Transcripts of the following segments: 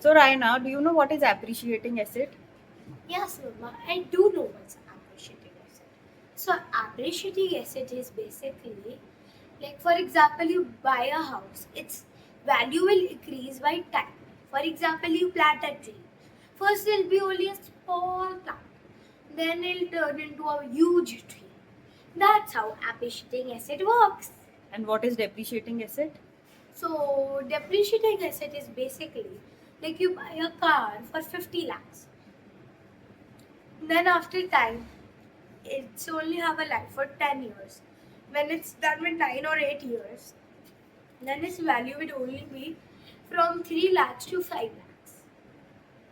So Raina, do you know what is appreciating asset? Yes, Nurma, I do know what's appreciating asset. So appreciating asset is basically like, for example, you buy a house, its value will increase by time. For example, you plant a tree. First it'll be only a small plant, then it'll turn into a huge tree. That's how appreciating asset works. And what is depreciating asset? So depreciating asset is basically like you buy a car for 50 lakhs. Then after time, it's only have a life for 10 years. When it's done with 9 or 8 years, then its value would only be from 3 lakhs to 5 lakhs.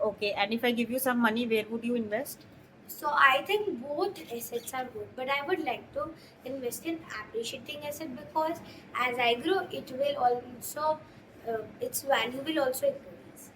Okay, and if I give you some money, where would you invest? So I think both assets are good, but I would like to invest in appreciating asset because as I grow, it will also its value will also increase.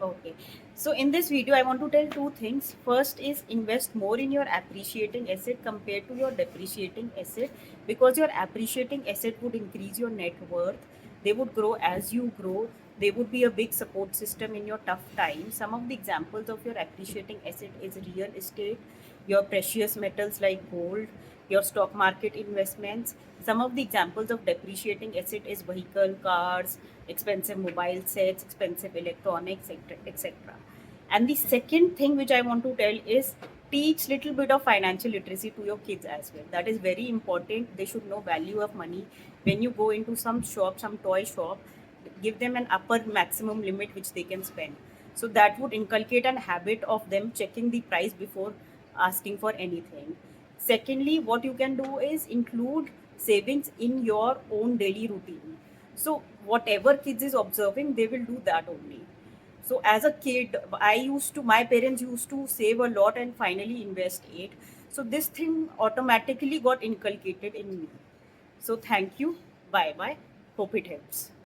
Okay. So in this video, I want to tell two things. First is invest more in your appreciating asset compared to your depreciating asset, because your appreciating asset would increase your net worth. They would grow as you grow. They would be a big support system in your tough times. Some of the examples of your appreciating asset is real estate, your precious metals like gold, your stock market investments. Some of the examples of depreciating asset is vehicle, cars, expensive mobile sets, expensive electronics, etc. And the second thing which I want to tell is teach little bit of financial literacy to your kids as well. That is very important. They should know value of money. When you go into some shop, some toy shop, give them an upper maximum limit which they can spend. So that would inculcate an habit of them checking the price before asking for anything. Secondly, what you can do is include savings in your own daily routine. So whatever kids is observing, they will do that only. So as a kid, my parents used to save a lot and finally invest it. So this thing automatically got inculcated in me. So thank you. Bye bye. Hope it helps.